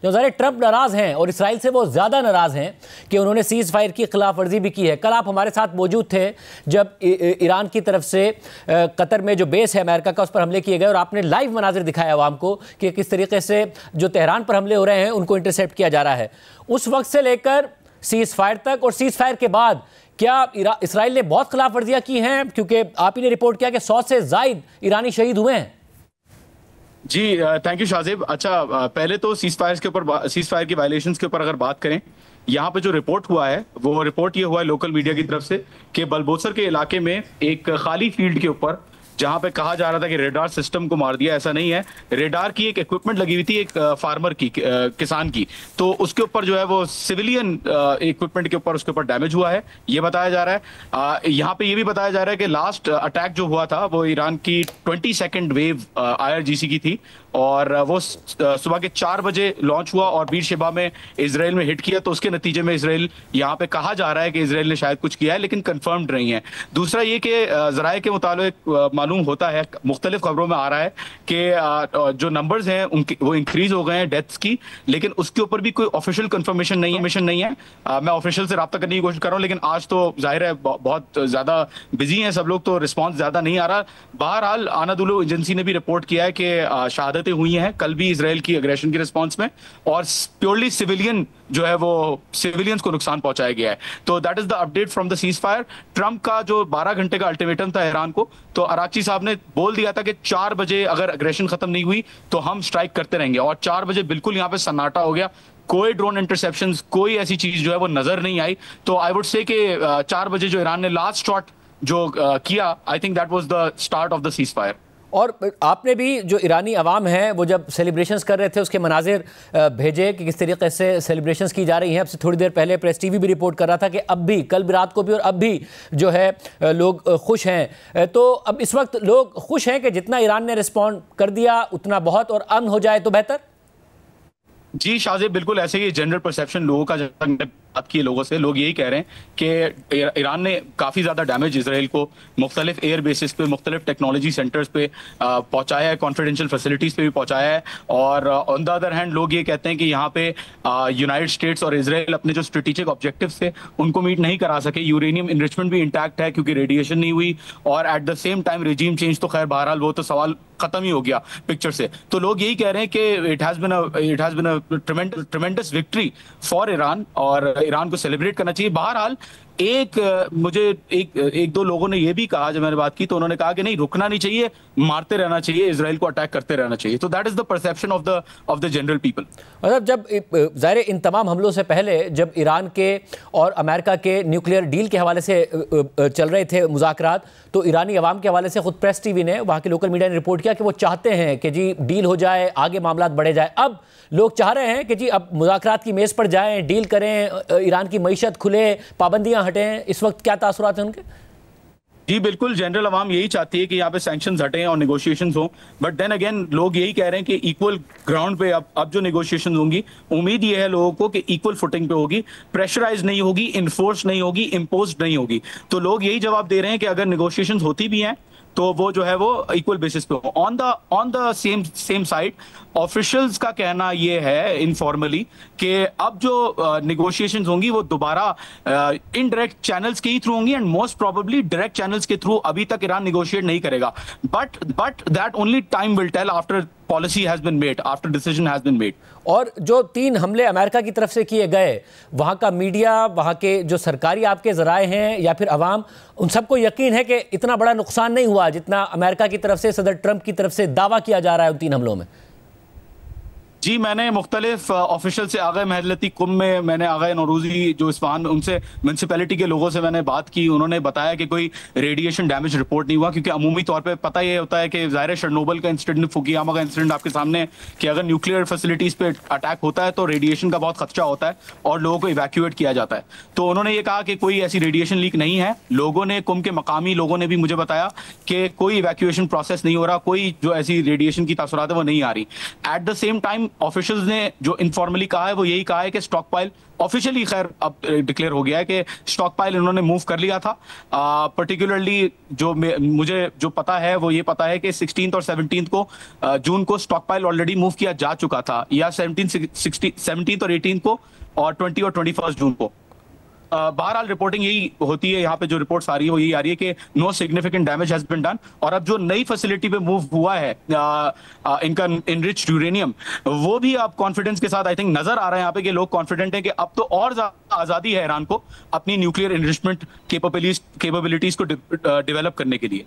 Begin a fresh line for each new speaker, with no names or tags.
जो ज़ाहिर ट्रंप नाराज़ हैं और इसराइल से वो ज़्यादा नाराज़ हैं कि उन्होंने सीज़ फायर की खिलाफ वर्जी भी की है। कल आप हमारे साथ मौजूद थे जब ईरान की तरफ से कतर में जो बेस है अमेरिका का, उस पर हमले किए गए और आपने लाइव मनाजिर दिखाया आवाम को कि किस तरीके से जो तेहरान पर हमले हो रहे हैं उनको इंटरसेप्ट किया जा रहा है। उस वक्त से लेकर सीज़ फायर तक और सीज़ फायर के बाद क्या इसराइल ने बहुत खिलाफ वर्जियाँ की हैं? क्योंकि आप ही ने रिपोर्ट किया कि 100 से ज़ायद ईरानी शहीद हुए हैं।
जी थैंक यू शाहजेब। अच्छा, पहले तो सीज फायर की वायलेशंस के ऊपर अगर बात करें, यहाँ पे जो रिपोर्ट हुआ है वो रिपोर्ट ये हुआ है लोकल मीडिया की तरफ से कि बलबोसर के इलाके में एक खाली फील्ड के ऊपर, जहां पे कहा जा रहा था कि रेडार सिस्टम को मार दिया, ऐसा नहीं है। रेडार की एक इक्विपमेंट लगी हुई थी एक फार्मर की, किसान की, तो उसके ऊपर जो है वो सिविलियन इक्विपमेंट के ऊपर उसके ऊपर डैमेज हुआ है, ये बताया जा रहा है। यहाँ पे ये भी बताया जा रहा है कि लास्ट अटैक जो हुआ था वो ईरान की 22nd वेव IRGC की थी और वो सुबह के 4 बजे लॉन्च हुआ और बीर शेबा में इसराइल में हिट किया। तो उसके नतीजे में इसराइल, यहाँ पे कहा जा रहा है कि इसराइल ने शायद कुछ किया है, लेकिन कंफर्म्ड नहीं है। दूसरा ये कि जराये के मुताबिक मालूम होता है, मुख्तलिफ खबरों में आ रहा है कि जो नंबर्स हैं उनके वो इंक्रीज हो गए हैं डेथ्स की, लेकिन उसके ऊपर भी कोई ऑफिशियल कंफर्मेशन नहीं है। मैं ऑफिशियल से रब्ता करने की कोशिश कर रहा हूँ, लेकिन आज तो जाहिर है बहुत ज्यादा बिजी हैं सब लोग, तो रिस्पॉन्स ज्यादा नहीं आ रहा। बहरहाल अनादोलू एजेंसी ने भी रिपोर्ट किया है कि शहादतें हुई हैं कल भी इसराइल की अग्रेशन के रिस्पॉन्स में, और प्योरली सिविलियन जो है वो सिविलियंस को नुकसान पहुंचाया गया है। तो that is the update from the cease fire. Trump का जो 12 घंटे का अल्टीमेटम था ईरान को, तो अराक्ची साहब ने बोल दिया था कि 4 बजे अगर अग्रेशन खत्म नहीं हुई तो हम स्ट्राइक करते रहेंगे, और 4 बजे बिल्कुल यहाँ पे सन्नाटा हो गया। कोई ड्रोन इंटरसेप्शंस, कोई ऐसी चीज जो है वो नजर नहीं आई। तो आई वुड से कि 4 बजे जो ईरान ने लास्ट शॉट जो किया, I think that was the start of the cease fire.
और आपने भी जो ईरानी अवाम है वो जब सेलिब्रेशंस कर रहे थे उसके मनाजिर भेजे कि किस तरीके से सेलिब्रेशंस की जा रही हैं। अब से थोड़ी देर पहले प्रेस टीवी भी रिपोर्ट कर रहा था कि अब भी, कल भी रात को भी और अब भी जो है लोग खुश हैं। तो अब इस वक्त लोग खुश हैं कि जितना ईरान ने रिस्पॉन्ड कर दिया उतना बहुत, और अमन हो जाए तो बेहतर।
जी शाहजेब, बिल्कुल ऐसे ही जनरल परसेप्शन लोगों का, जब तक बात की लोगों से, लोग यही कह रहे हैं कि ईरान ने काफ़ी ज़्यादा डैमेज इसराइल को मुख्तलिफ एयर बेसिस पे, मुख्तलिफ टेक्नोलॉजी सेंटर्स पे पहुंचाया है, कॉन्फिडेंशियल फैसिलिटीज़ पे भी पहुंचाया है। और ऑन द अदर हैंड लोग ये कहते हैं कि यहाँ पे यूनाइटेड स्टेट्स और इसराइल अपने जो स्ट्रेटेजिक ऑब्जेक्टिव्स थे उनको मीट नहीं करा सके। यूरेनियम इनरिचमेंट भी इंटैक्ट है क्योंकि रेडिएशन नहीं हुई, और at the same time regime change, तो खैर बहरहाल वो तो सवाल खत्म ही हो गया पिक्चर से। तो लोग यही कह रहे हैं कि it has been a ट्रेमेंडस victory for Iran, और ईरान को सेलिब्रेट करना चाहिए। बहरहाल मुझे एक दो लोगों ने ये भी कहा, जब मैंने बात की तो उन्होंने कहा कि नहीं, रुकना नहीं चाहिए, मारते रहना चाहिए, इसराइल को अटैक करते रहना चाहिए। तो that is the perception of the general people.
मतलब जब ज़ाहिर इन तमाम हमलों से पहले जब ईरान के और अमेरिका के न्यूक्लियर डील के हवाले से चल रहे थे मुज़ाकरात, तो ईरानी अवाम के हवाले से खुद प्रेस टीवी ने, वहाँ के लोकल मीडिया ने रिपोर्ट किया कि वो चाहते हैं कि जी डील हो जाए, आगे मामलात बढ़े जाए। अब लोग चाह रहे हैं कि जी अब मुज़ाकरात की मेज़ पर जाएं, डील करें, ईरान की मईशत खुले, पाबंदियां हटें। इस वक्त क्या तासुरात हैं उनके?
जी बिल्कुल, जनरल अवाम यही चाहती है कि यहाँ पे सैंक्शंस हटें और नेगोशिएशंस हो, बट देन अगेन लोग यही कह रहे हैं कि इक्वल ग्राउंड पे अब जो नेगोशिएशंस होंगी, उम्मीद ये है लोगों को कि इक्वल फुटिंग पे होगी, प्रेशराइज नहीं होगी, इन्फोर्स नहीं होगी, इम्पोज नहीं होगी। तो लोग यही जवाब दे रहे हैं कि अगर नेगोशिएशंस होती भी हैं तो वो जो है वो इक्वल बेसिस पे हो। On the same side officials का कहना ये है इनफॉर्मली कि अब जो नेगोशिएशंस होंगी वो दोबारा इनडायरेक्ट चैनल्स के ही थ्रू होंगी, and most probably direct channels के थ्रू अभी तक ईरान नेगोशिएट नहीं करेगा। But that only time will tell after policy has been made, after decision has been made.
और जो 3 हमले अमेरिका की तरफ से किए गए, वहाँ का मीडिया, वहाँ के जो सरकारी आपके ज़राए हैं या फिर अवाम, उन सबको यकीन है कि इतना बड़ा नुकसान नहीं हुआ जितना अमेरिका की तरफ से, सदर ट्रंप की तरफ से दावा किया जा रहा है उन 3 हमलों में।
जी मैंने मुख्तलिफ ऑफिशियल से, आगे महलती कुम में मैंने आगे नौरूजी जो इस्फहान में, उनसे म्यूनसिपैलिटी के लोगों से मैंने बात की। उन्होंने बताया कि कोई रेडिएशन डैमेज रिपोर्ट नहीं हुआ, क्योंकि अमूमी तौर पे पता ये होता है कि ज़ाहिर शर्नोबल का इंसिडेंट, फुकुयामा का इंसिडेंट आपके सामने, कि अगर न्यूक्लियर फैसिलिटीज़ पे अटैक होता है तो रेडिएशन का बहुत खदशा होता है और लोगों को इवैक्यूएट किया जाता है। तो उन्होंने ये कहा कि कोई ऐसी रेडिएशन लीक नहीं है। लोगों ने, कुम के मकामी लोगों ने भी मुझे बताया कि कोई इवैक्यूएशन प्रोसेस नहीं हो रहा, कोई जो ऐसी रेडिएशन की तासुरात है वो नहीं आ रही। At the same time Iran officials ने जो इनफॉर्मली कहा है वो यही कहा है कि स्टॉक पाइल ऑफिशियली खैर अब डिक्लेयर हो गया है कि स्टॉक पाइल इन्होंने मूव कर लिया था। पर्टिकुलरली जो मुझे जो पता है वो ये पता है कि 16 और 17 को जून को स्टॉक पाइल ऑलरेडी मूव किया जा चुका था, या 17 और 18 को, और 20 और 21 जून को। बहरहाल रिपोर्टिंग यही होती है, यहाँ पे जो रिपोर्ट्स आ रही है वो यही आ रही है कि no significant damage has been done. और अब जो नई फैसिलिटी पे मूव हुआ है इनका इनरिच्ड यूरेनियम, वो भी अब कॉन्फिडेंस के साथ आई थिंक नजर आ रहा है यहाँ पे कि लोग कॉन्फिडेंट है कि अब तो और ज्यादा आजादी है ईरान को अपनी न्यूक्लियर इनरिचमेंट कैपेबिलिटीज को डेवलप करने के लिए।